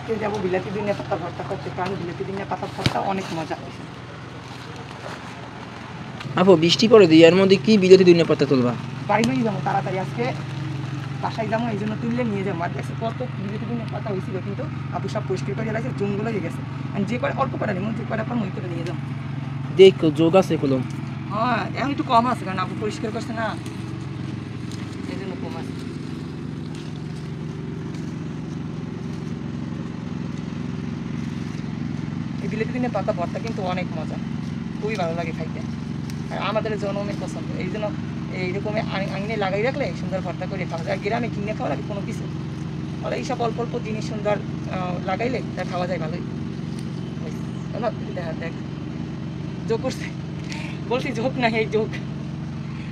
আজকে যাবো বিলাতি ধনিয়া পাতা ভর্তা করতে, কারণ বিলাতি ধনিয়া পাতা ভর্তা অনেক মজা হয়েছে। আপু বৃষ্টি পড়ে দিই, এর মধ্যে কি বিলাতি ধনিয়া পাতা তুলবা? বাড়ি নিয়ে যাবো তাড়াতাড়ি, আজকে বাসায় যাবো, এই জন্য তুললে নিয়ে যাবো। আর দেখছি কত বিলাতি ধনিয়া পাতা হয়েছিল, কিন্তু আপু সব পরিষ্কার করে লাগছে, জঙ্গল হয়ে গেছে। আর যে কটা অল্প কটা নেই, যে কটা পারবো ওই করে নিয়ে যাবো। দেখো যোগ আছে কলম। হ্যাঁ এখন একটু কম আছে, কারণ আপু পরিষ্কার করছে না, এই জন্য কম আছে। এই বিলাতি ধনিয়া পাতা ভর্তা কিন্তু অনেক মজা, খুবই ভালো লাগে খাইতে, আর আমাদের জনমের পছন্দ। এই জন্য এইরকম আঙিনে লাগাই রাখলে সুন্দর ভর্তা করে খাওয়া যায়। আর গ্রামে কিনে খাওয়া লাগে কোনো কিছু, আর এইসব অল্প অল্প জিনিস সুন্দর লাগাইলে তা খাওয়া যায় ভালোই। দেখা দেখ যোগ করছে, বলছি যোগ না, এই যোগ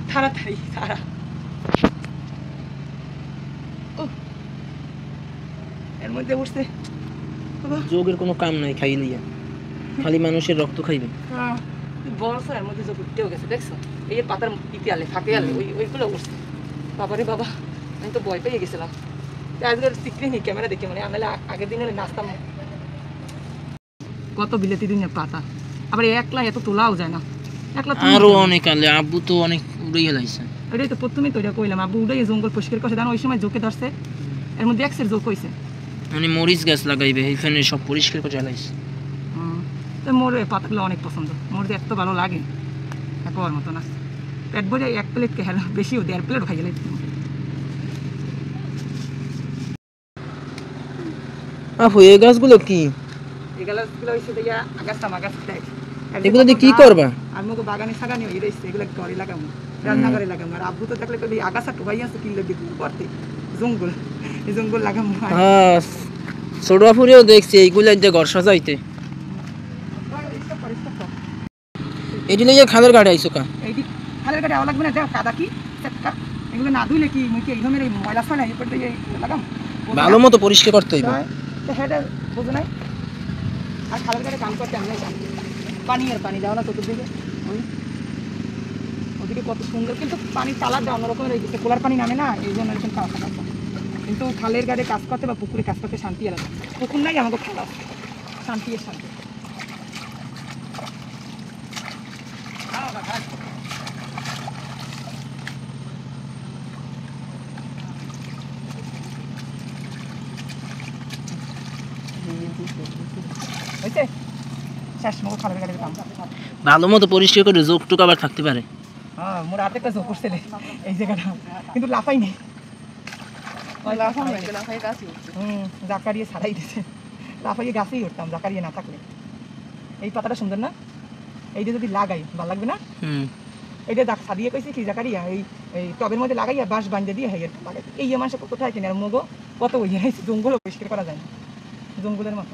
তাড়াতাড়ি তারা। এর মধ্যে উঠছে যোগের কোনো কাম নাই, খাই লিয়া খালি মানুষের রক্ত খাইবে। বলছো এর মধ্যে যোগ উঠতেও গেছে, দেখছো এই পাতার ইতি আলে ফাঁকে আলে ওইগুলো উঠছে। বাবারে বাবা, আমি তো ভয় পেয়ে গেছিলাম। আজকের সিক্রিনি ক্যামেরা দেখে মানে আনালে আগের দিন হলে নাচতাম। কত বিলাতি ধনিয়া পাতা, আবার একলা এত তোলাও যায় না, একলা আরো অনেক আলে। আব্বু তো অনেক উড়ে গেলাইছে। ওইটাই তো প্রথমেই তো এটা কইলাম, আব্বু উড়ে জঙ্গল পরিষ্কার করছে, জানো ওই সময় জোকে ধরছে, এর মধ্যে একসের জোক হয়েছে। মানে মরিচ গাছ লাগাইবে, এইখানে সব পরিষ্কার করে জ্বালাইছে। তো মোর এই পাতাগুলো অনেক পছন্দ, মোর যে এত ভালো লাগে খাওয়ার মতো না। পেট ভরে এক প্লেট কে হেলা বেশিও 1.5 প্লেট খাই গেলে। আপু এই গাছগুলো কি? এই গাছগুলো হইছে দিয়া আগাছা মাগাছা দেখ, এগুলো দিয়ে কি করবা? আর মোকে বাগানে সাগানি হই রইছে, এগুলো ঘরে লাগামু, রান্না করে লাগামু। আর আব্বু তো দেখলে কই আগাছা টুকাই আছে কি লাগি করতে, জঙ্গল এই জঙ্গল লাগামু। হ্যাঁ ছোট আপুরেও দেখছি এইগুলা যে ঘর সাজাইতে। এটি লইয়া খালের গাড়ি আইসো কা? এইটি খালের গাড়ি আওয়া লাগবে না, দেখ কাদা কি চেক্কা, এগুলো না ধুইলে কি মুই কি এই ধরনের এই ময়লা ছড়া এই করতে লাগাম? ভালো মতো পরিষ্কার করতে হইব। তো হেডে বুঝো নাই। আর খালের গাড়ি কাম করতে আমরা পানি আর পানি দাও না চতুর্দিকে, ওদিকে কত সুন্দর, কিন্তু পানির কালারটা অন্যরকমের হয়ে গেছে, কোলার পানি নামে না, এই জন্য এরকম কালার কালার। কিন্তু খালের গাড়ি কাজ করতে বা পুকুরে কাজ করতে শান্তি আলাদা। পুকুর নাই আমাকে খারাপ শান্তি এর শান্তি। হয়েছে শেষ মতো খালের গাড়ির কাম। ভালো মতো পরিষ্কার করে যোগ টুক আবার থাকতে পারে। হ্যাঁ মোর হাতে একটা যোগ করছে এই জায়গাটা, কিন্তু লাফাই নেই, জাকারিয়ে ছাড়াই দিয়েছে, লাফাইয়ে গাছেই উঠতাম জাকারিয়ে না থাকলে। এই পাতাটা সুন্দর না, এইটা যদি লাগাই ভালো লাগবে না? এইটা দেখ ছাড়িয়ে কইছি কি জাকারিয়া এই টবের মধ্যে লাগাইয়া বাঁশ বাঁধে দিয়ে হাইয়ের লাগাই, এই মানুষের কোথায় কিনে আর মগো কত ওই জঙ্গল পরিষ্কার করা যায় না, জঙ্গলের মতো।